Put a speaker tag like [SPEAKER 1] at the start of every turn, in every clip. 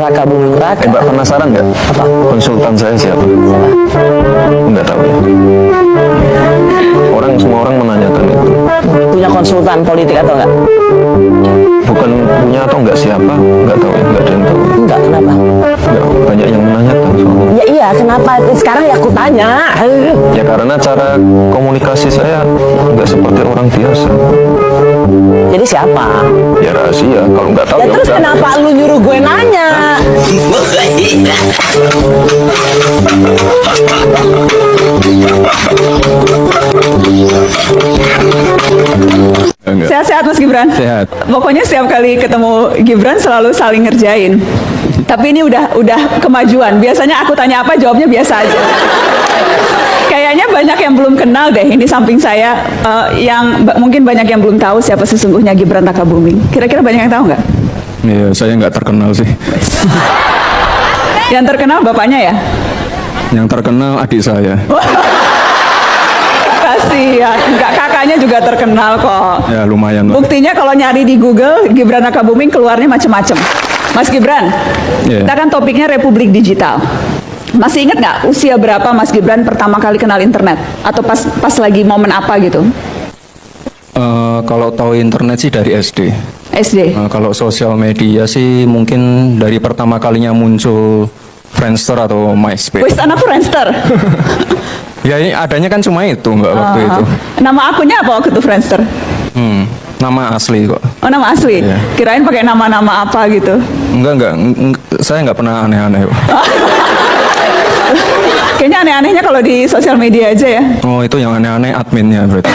[SPEAKER 1] Raka Buming Raka.
[SPEAKER 2] Mbak penasaran nggak?
[SPEAKER 1] Apa?
[SPEAKER 2] Konsultan saya siapa? Nggak tahu ya. Semua orang menanyakan itu.
[SPEAKER 1] Punya konsultan politik atau enggak?
[SPEAKER 2] Bukan punya atau nggak siapa? Nggak tahu ya. Nggak ada yang tahu.
[SPEAKER 1] Enggak, kenapa?
[SPEAKER 2] Nggak, banyak yang menanyakan soalnya.
[SPEAKER 1] Ya iya, kenapa? Sekarang ya aku tanya.
[SPEAKER 2] Ya karena cara komunikasi saya nggak seperti orang biasa.
[SPEAKER 1] Jadi siapa?
[SPEAKER 2] Ya rahasia. Kalau nggak tahu
[SPEAKER 1] Ya
[SPEAKER 2] ya
[SPEAKER 1] terus
[SPEAKER 2] udah.
[SPEAKER 1] kenapa lu nyuruh gue nanya?
[SPEAKER 2] Enggak.
[SPEAKER 3] Sehat-sehat Mas Gibran?
[SPEAKER 2] Sehat.
[SPEAKER 3] Pokoknya setiap kali ketemu Gibran selalu saling ngerjain. Tapi ini udah kemajuan. Biasanya aku tanya apa jawabnya biasa aja. Kayaknya banyak yang belum kenal deh ini samping saya, yang mungkin banyak yang belum tahu siapa sesungguhnya Gibran Rakabuming. Kira-kira banyak yang tahu nggak?
[SPEAKER 2] Iya, saya nggak terkenal sih.
[SPEAKER 3] Yang terkenal bapaknya ya?
[SPEAKER 2] Yang terkenal adik saya.
[SPEAKER 3] Kasihan, enggak, kakaknya juga terkenal kok.
[SPEAKER 2] Ya lumayan lah.
[SPEAKER 3] Buktinya kalau nyari di Google Gibran Rakabuming keluarnya macam-macam. Mas Gibran,
[SPEAKER 2] Iya.
[SPEAKER 3] kita kan topiknya Republik Digital. Masih ingat nggak usia berapa Mas Gibran pertama kali kenal internet? Atau pas lagi momen apa gitu?
[SPEAKER 2] Kalau tahu internet sih dari SD.
[SPEAKER 3] SD.
[SPEAKER 2] Kalau sosial media sih mungkin dari pertama kalinya muncul Friendster atau MySpace.
[SPEAKER 3] Wis anak Friendster.
[SPEAKER 2] Ya ini adanya kan cuma itu Mbak waktu itu.
[SPEAKER 3] Nama akunnya apa waktu itu Friendster?
[SPEAKER 2] Nama asli kok.
[SPEAKER 3] Oh nama asli.
[SPEAKER 2] Iya.
[SPEAKER 3] Kirain pakai nama-nama apa gitu.
[SPEAKER 2] Enggak, saya nggak pernah aneh-aneh kok.
[SPEAKER 3] Kayaknya aneh-anehnya kalau di sosial media aja ya.
[SPEAKER 2] Oh itu yang aneh-aneh adminnya berarti.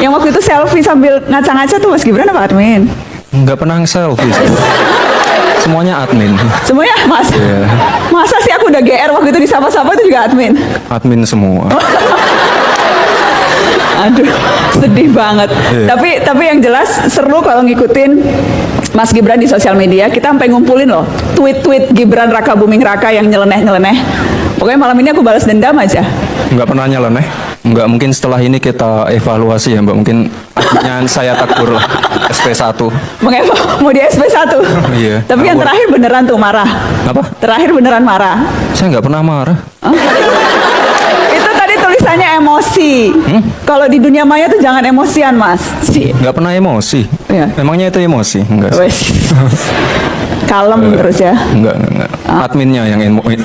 [SPEAKER 3] Yang waktu itu selfie sambil ngaca-ngaca tuh Mas Gibran apa admin?
[SPEAKER 2] Nggak pernah selfie sih. Semuanya admin.
[SPEAKER 3] Semuanya Mas?
[SPEAKER 2] Iya.
[SPEAKER 3] Masa sih aku udah GR waktu itu disapa-sapa itu juga admin?
[SPEAKER 2] Admin semua.
[SPEAKER 3] Aduh, sedih banget.
[SPEAKER 2] Iya.
[SPEAKER 3] Tapi yang jelas seru kalau ngikutin Mas Gibran di sosial media. Kita sampai ngumpulin loh tweet-tweet Gibran Rakabuming Raka yang nyeleneh-nyeleneh. Pokoknya malam ini aku balas dendam aja.
[SPEAKER 2] Nggak pernah nyeleneh. Nggak, mungkin setelah ini kita evaluasi ya Mbak. Mungkin adminnya saya tegur lah. SP1.
[SPEAKER 3] Mau di SP1?
[SPEAKER 2] Iya.
[SPEAKER 3] Tapi yang terakhir beneran tuh marah.
[SPEAKER 2] Apa?
[SPEAKER 3] Terakhir beneran marah.
[SPEAKER 2] Saya nggak pernah marah.
[SPEAKER 3] Itu tadi tulisannya emosi. Kalau di dunia maya tuh jangan emosian Mas.
[SPEAKER 2] Nggak pernah emosi.
[SPEAKER 3] Iya.
[SPEAKER 2] Emangnya itu emosi? Enggak.
[SPEAKER 3] Wes. Kalem terus ya.
[SPEAKER 2] Enggak. Adminnya yang emosi.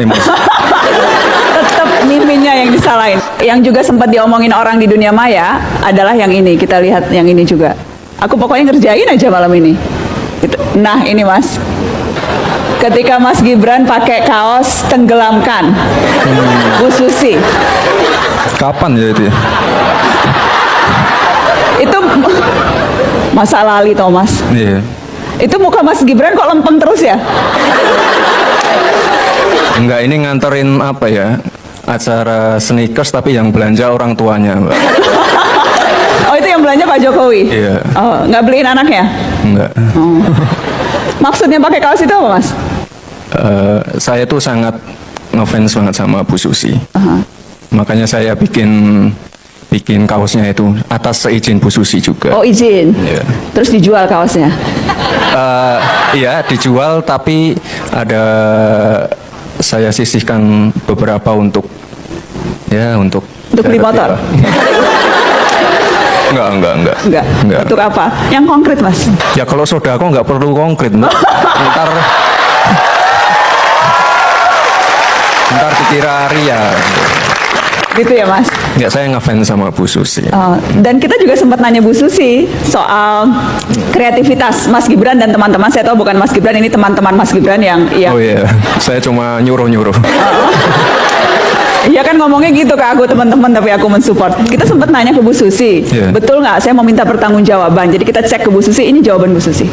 [SPEAKER 3] Tetap miminnya yang disalahin. Yang juga sempat diomongin orang di dunia maya adalah yang ini. Kita lihat yang ini juga. Aku pokoknya ngerjain aja malam ini. Gitu. Nah ini Mas. Ketika Mas Gibran pakai kaos tenggelamkan Bu Susi.
[SPEAKER 2] Kapan ya itu ya?
[SPEAKER 3] Itu masa lali Thomas.
[SPEAKER 2] Iya.
[SPEAKER 3] Itu muka Mas Gibran kok lempeng terus ya?
[SPEAKER 2] Enggak, ini nganterin apa ya? Acara sneakers tapi yang belanja orang tuanya, Mbak.
[SPEAKER 3] Oh itu yang belanja Pak Jokowi?
[SPEAKER 2] Iya.
[SPEAKER 3] Oh nggak beliin anaknya?
[SPEAKER 2] Enggak.
[SPEAKER 3] Oh. Maksudnya pakai kaos itu apa Mas?
[SPEAKER 2] Saya tuh sangat ngefans banget sama Bu Susi. Makanya saya bikin kaosnya itu atas seizin Bu Susi juga.
[SPEAKER 3] Oh izin.
[SPEAKER 2] Iya.
[SPEAKER 3] Terus dijual kaosnya?
[SPEAKER 2] Iya dijual tapi ada saya sisihkan beberapa untuk
[SPEAKER 3] Untuk beli
[SPEAKER 2] charity
[SPEAKER 3] motor?
[SPEAKER 2] lah. Enggak.
[SPEAKER 3] Enggak. Untuk apa? Yang konkret Mas?
[SPEAKER 2] Ya kalau sodako nggak perlu konkret, Mbak. Ntar dikira ria.
[SPEAKER 3] Gitu ya Mas?
[SPEAKER 2] Enggak, saya ngefans sama Bu Susi.
[SPEAKER 3] Dan kita juga sempat nanya Bu Susi soal kreativitas Mas Gibran dan teman-teman. Saya tahu bukan Mas Gibran, ini teman-teman Mas Gibran yang
[SPEAKER 2] Oh iya, saya cuma nyuruh-nyuruh.
[SPEAKER 3] Iya kan ngomongnya gitu ke aku teman-teman, tapi aku mensupport. Kita sempat nanya ke Bu Susi,
[SPEAKER 2] Iya.
[SPEAKER 3] betul nggak? Saya mau minta pertanggungjawaban. Jadi kita cek ke Bu Susi, ini jawaban Bu Susi.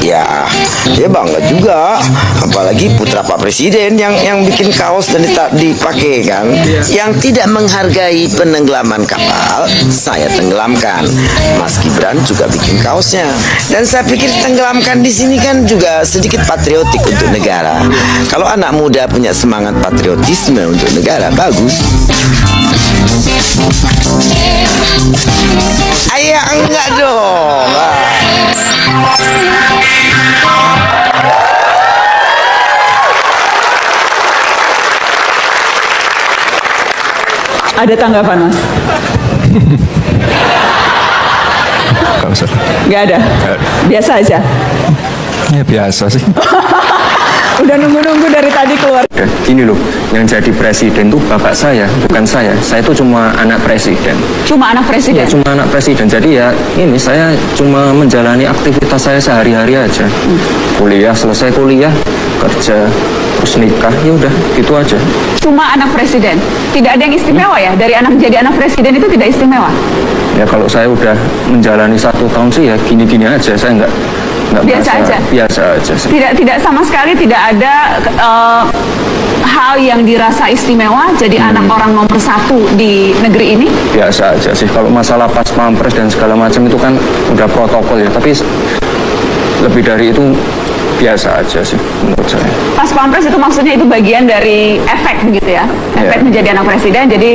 [SPEAKER 4] Ya, dia bangga juga. Apalagi putra Pak Presiden yang bikin kaos dan dipakai kan. Yang tidak menghargai penenggelaman kapal, saya tenggelamkan. Mas Gibran juga bikin kaosnya. Dan saya pikir tenggelamkan di sini kan juga sedikit patriotik untuk negara. Kalau anak muda punya semangat patriotisme untuk negara, bagus. Ayah enggak dong.
[SPEAKER 3] Ada tanggapan Mas?
[SPEAKER 2] Gak usah.
[SPEAKER 3] Nggak ada? Biasa aja?
[SPEAKER 2] Ya biasa sih.
[SPEAKER 3] Udah nunggu-nunggu dari tadi keluar.
[SPEAKER 2] Ya, gini loh, yang jadi presiden tuh bapak saya, bukan saya. Saya itu cuma anak presiden.
[SPEAKER 3] Cuma anak
[SPEAKER 2] Ya,
[SPEAKER 3] presiden?
[SPEAKER 2] cuma anak presiden. Jadi ya ini saya cuma menjalani aktivitas saya sehari-hari aja. Kuliah, selesai kuliah, kerja, terus nikah, ya udah gitu aja.
[SPEAKER 3] Cuma anak presiden? Tidak ada yang istimewa ya? Dari anak jadi anak presiden itu tidak istimewa?
[SPEAKER 2] Ya kalau saya udah menjalani 1 tahun sih ya gini-gini aja. Saya nggak
[SPEAKER 3] Biasa
[SPEAKER 2] merasa-
[SPEAKER 3] aja?
[SPEAKER 2] Biasa aja sih.
[SPEAKER 3] Tidak sama sekali tidak ada hal yang dirasa istimewa jadi anak orang nomor 1 di negeri ini?
[SPEAKER 2] Biasa aja sih. Kalau masalah pas pampres dan segala macam itu kan udah protokol ya. Tapi lebih dari itu biasa aja sih menurut saya.
[SPEAKER 3] Pas pampres itu maksudnya itu bagian dari efek begitu ya? Efek
[SPEAKER 2] Iya.
[SPEAKER 3] menjadi anak presiden jadi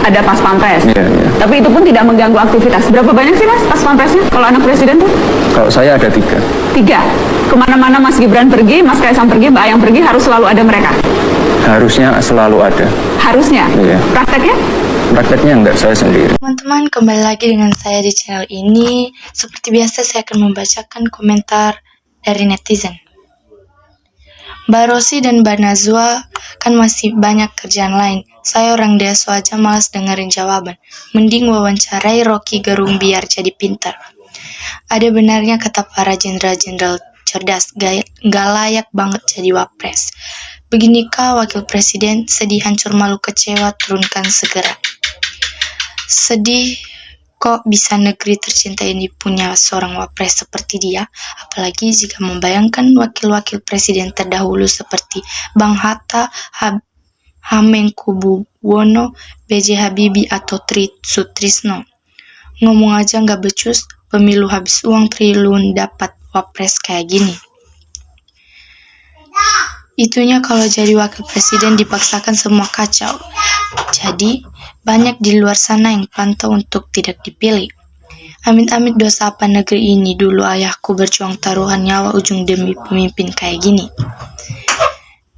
[SPEAKER 3] ada pas pampres.
[SPEAKER 2] Iya, iya.
[SPEAKER 3] Tapi itu pun tidak mengganggu aktivitas. Berapa banyak sih Mas pas pampresnya kalau anak presiden tuh?
[SPEAKER 2] Kalau saya ada 3.
[SPEAKER 3] 3. Kemana-mana Mas Gibran pergi, Mas Kaisang pergi, Mbak Ayang pergi harus selalu ada mereka?
[SPEAKER 2] Harusnya selalu ada.
[SPEAKER 3] Harusnya?
[SPEAKER 2] Iya.
[SPEAKER 3] Prakteknya?
[SPEAKER 2] Prakteknya enggak, saya sendiri.
[SPEAKER 5] Teman-teman, kembali lagi dengan saya di channel ini. Seperti biasa, saya akan membacakan komentar dari netizen. Mbak Rosi dan Mbak Nazwa kan masih banyak kerjaan lain. Saya orang deso aja malas dengerin jawaban. Mending wawancarai Rocky Gerung biar jadi pintar. Ada benarnya kata para jenderal-jenderal cerdas, gak layak banget jadi wapres. Beginikah wakil presiden, sedih hancur malu kecewa, turunkan segera. Sedih kok bisa negeri tercinta ini punya seorang wapres seperti dia, apalagi jika membayangkan wakil-wakil presiden terdahulu seperti Bang Hatta, Hamengkubuwono, B.J. Habibie atau Tri Sutrisno. Ngomong aja nggak becus, pemilu habis uang triliun dapat wapres kayak gini. Itunya kalau jadi wakil presiden dipaksakan semua kacau. Jadi, banyak di luar sana yang pantau untuk tidak dipilih. Amit-amit dosa apa negeri ini, dulu ayahku berjuang taruhan nyawa ujung demi pemimpin kayak gini.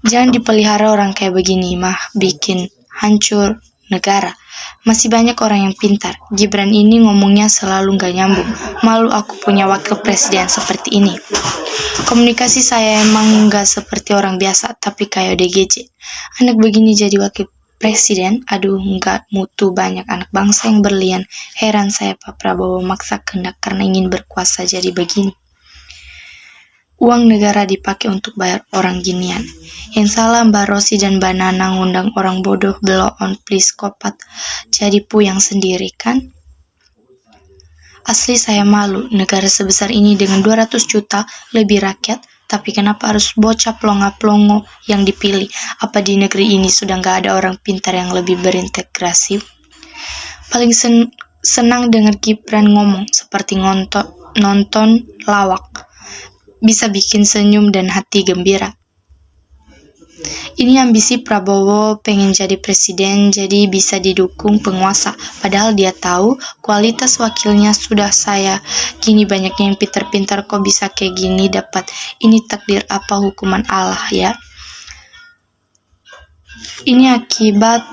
[SPEAKER 5] Jangan dipelihara orang kayak begini, mah bikin hancur negara. Masih banyak orang yang pintar. Gibran ini ngomongnya selalu gak nyambung. Malu aku punya wakil presiden seperti ini. Komunikasi saya emang gak seperti orang biasa, tapi kayak DGJ. Anak begini jadi wakil presiden, aduh gak mutu, banyak anak bangsa yang berlian. Heran saya Pak Prabowo maksa kehendak karena ingin berkuasa jadi begini. Uang negara dipakai untuk bayar orang ginian. Yang salah Mbak Rosi dan Mbak Nana ngundang orang bodoh, blow on psikopat, jadi puyang sendiri kan? Asli saya malu, negara sebesar ini dengan 200 juta lebih rakyat, tapi kenapa harus bocah plonga-plongo yang dipilih? Apa di negeri ini sudah nggak ada orang pintar yang lebih berintegrasi? Paling senang dengar Gibran ngomong seperti nonton lawak. Bisa bikin senyum dan hati gembira. Ini ambisi Prabowo pengen jadi presiden, jadi bisa didukung penguasa. Padahal dia tahu kualitas wakilnya sudah saya. Gini banyaknya yang pintar-pintar kok bisa kayak gini dapat. Ini takdir apa hukuman Allah ya. Ini akibat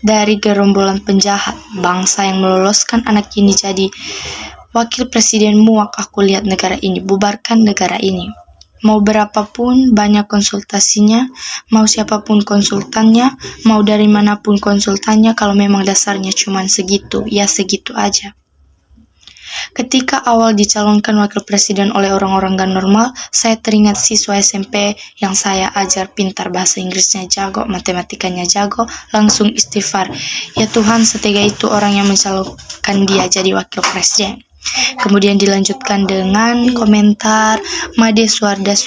[SPEAKER 5] dari gerombolan penjahat. Bangsa yang meloloskan anak ini jadi wakil presiden. Muak aku lihat negara ini, bubarkan negara ini. Mau berapapun banyak konsultasinya, mau siapapun konsultannya, mau dari manapun konsultannya, kalau memang dasarnya cuma segitu, ya segitu aja. Ketika awal dicalonkan wakil presiden oleh orang-orang gak normal, saya teringat siswa SMP yang saya ajar pintar, bahasa Inggrisnya jago, matematikanya jago, langsung istighfar. Ya Tuhan, setega itu orang yang mencalonkan dia jadi wakil presiden. Kemudian dilanjutkan dengan komentar Made Suarda.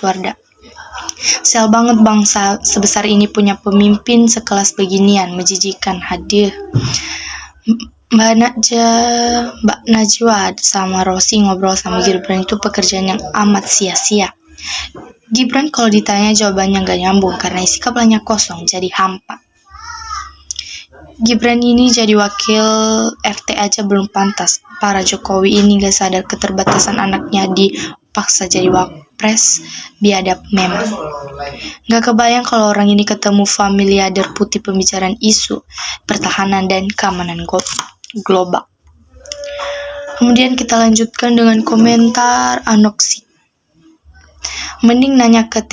[SPEAKER 5] Sel banget bangsa sebesar ini punya pemimpin sekelas beginian, menjijikan. Hadir Mbak Najwa sama Rosi ngobrol sama Gibran itu pekerjaan yang amat sia-sia. Gibran kalau ditanya jawabannya gak nyambung karena isi kepalanya kosong, jadi hampa. Gibran ini jadi wakil RT aja belum pantas. Para Jokowi ini gak sadar keterbatasan anaknya dipaksa jadi Wapres biadab memang. Gak kebayang kalau orang ini ketemu familiader putih pembicaraan isu pertahanan dan keamanan global. Kemudian kita lanjutkan dengan komentar Anoksi. Mending nanya ke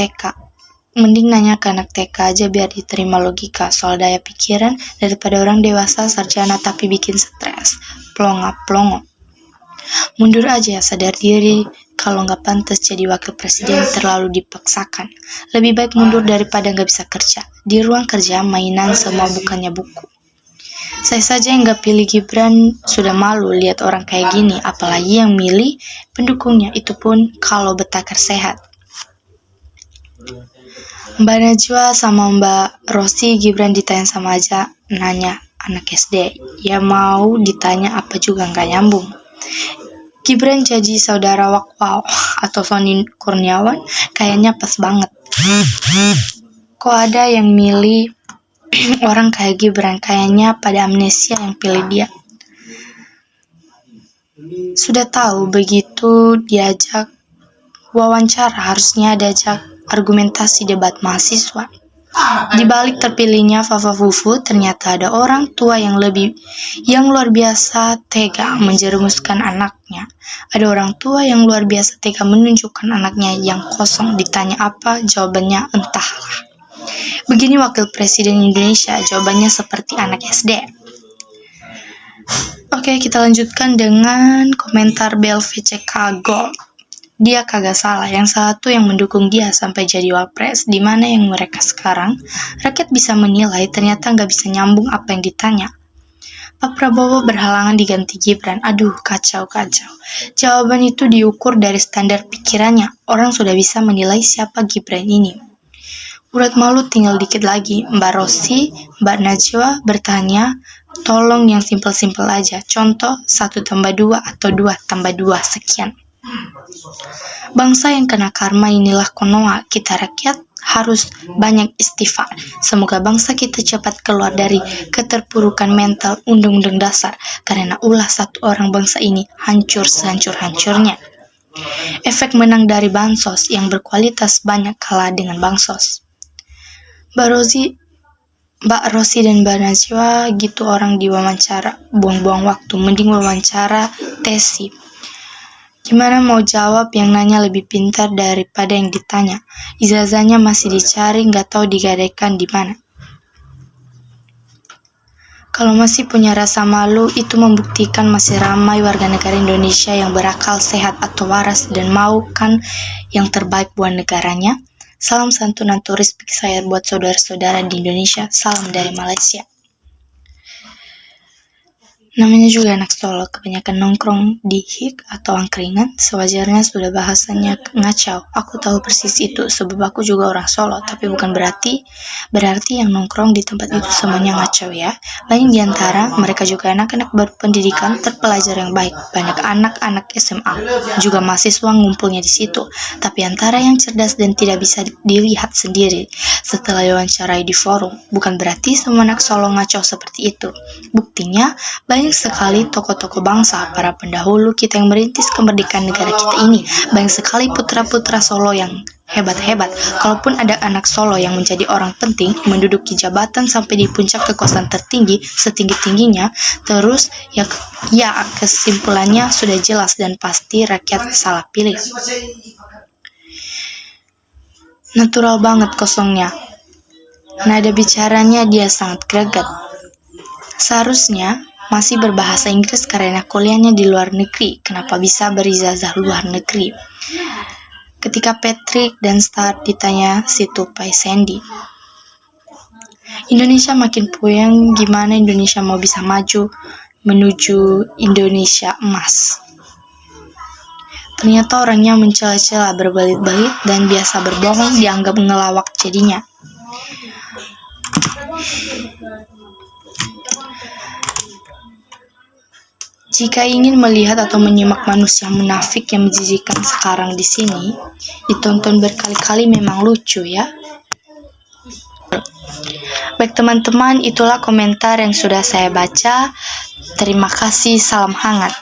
[SPEAKER 5] anak TK aja biar diterima logika soal daya pikiran daripada orang dewasa sarjana tapi bikin stres. Plonga-plongo. Mundur aja, sadar diri kalau nggak pantas jadi wakil presiden terlalu dipaksakan. Lebih baik mundur daripada nggak bisa kerja. Di ruang kerja mainan semua bukannya buku. Saya saja yang nggak pilih Gibran sudah malu lihat orang kayak gini, apalagi yang milih pendukungnya, itu pun kalau betakar sehat. Mbak Najwa sama Mbak Rosi, Gibran ditanya sama aja nanya anak SD. Ya mau ditanya apa juga nggak nyambung. Gibran jadi saudara Wow atau Sony Kurniawan kayaknya pas banget. Kok ada yang milih orang kayak Gibran, kayaknya pada amnesia yang pilih dia. Sudah tahu begitu diajak wawancara harusnya diajak argumentasi debat mahasiswa. Di balik terpilihnya Fafa Fufu, ternyata ada orang tua yang luar biasa tega menjerumuskan anaknya. Ada orang tua yang luar biasa tega menunjukkan anaknya yang kosong, ditanya apa, jawabannya entahlah. Begini wakil presiden Indonesia, jawabannya seperti anak SD. Oke, kita lanjutkan dengan komentar BLVCK Gold. Dia kagak salah, yang salah tuh yang mendukung dia sampai jadi wapres, dimana yang mereka sekarang, rakyat bisa menilai ternyata nggak bisa nyambung apa yang ditanya. Pak Prabowo berhalangan diganti Gibran, aduh kacau. Jawaban itu diukur dari standar pikirannya, orang sudah bisa menilai siapa Gibran ini. Urat malu tinggal dikit lagi, Mbak Rosi, Mbak Najwa bertanya, tolong yang simpel-simpel aja, contoh 1+2 atau 2+2 sekian. Bangsa yang kena karma inilah Konoha, kita rakyat harus banyak istighfar. Semoga bangsa kita cepat keluar dari keterpurukan mental undang-undang dasar, karena ulah satu orang bangsa ini hancur sehancur-hancurnya. Efek menang dari bansos yang berkualitas banyak kalah dengan bansos. Mbak Rosi dan Mbak Najwa gitu orang diwawancara, buang-buang waktu, mending wawancara Tesi. Gimana mau jawab yang nanya lebih pintar daripada yang ditanya? Ijazahnya masih dicari, nggak tahu digadaikan di mana. Kalau masih punya rasa malu, itu membuktikan masih ramai warga negara Indonesia yang berakal sehat atau waras dan mau kan yang terbaik buat negaranya. Salam santunan turis Big Sayur buat saudara-saudara di Indonesia. Salam dari Malaysia. Namanya juga anak Solo, kebanyakan nongkrong di hik atau angkringan, sewajarnya sudah bahasanya ngacau. Aku tahu persis itu, sebab aku juga orang Solo, tapi bukan berarti yang nongkrong di tempat itu semuanya ngacau ya. Banyak diantara mereka juga anak-anak berpendidikan terpelajar yang baik, banyak anak-anak SMA, juga mahasiswa ngumpulnya di situ. Tapi antara yang cerdas dan tidak bisa dilihat sendiri setelah diwawancarai di forum, bukan berarti semua anak Solo ngacau seperti itu. Buktinya, banyak sekali tokoh-tokoh bangsa, para pendahulu kita yang merintis kemerdekaan negara kita ini. Banyak sekali putra-putra Solo yang hebat-hebat. Kalaupun ada anak Solo yang menjadi orang penting, menduduki jabatan sampai di puncak kekuasaan tertinggi, setinggi-tingginya, terus ya kesimpulannya sudah jelas dan pasti rakyat salah pilih. Natural banget kosongnya. Nada bicaranya dia sangat greget. Seharusnya masih berbahasa Inggris karena kuliahnya di luar negeri. Kenapa bisa berijazah luar negeri? Ketika Patrick dan Star ditanya si tupai Sandy, Indonesia makin puyeng, gimana Indonesia mau bisa maju menuju Indonesia emas? Ternyata orangnya mencela-cela, berbelit-belit, dan biasa berbohong dianggap ngelawak jadinya. Jika ingin melihat atau menyimak manusia munafik yang menjijikkan sekarang di sini, ditonton berkali-kali memang lucu ya. Baik teman-teman, itulah komentar yang sudah saya baca. Terima kasih, salam hangat.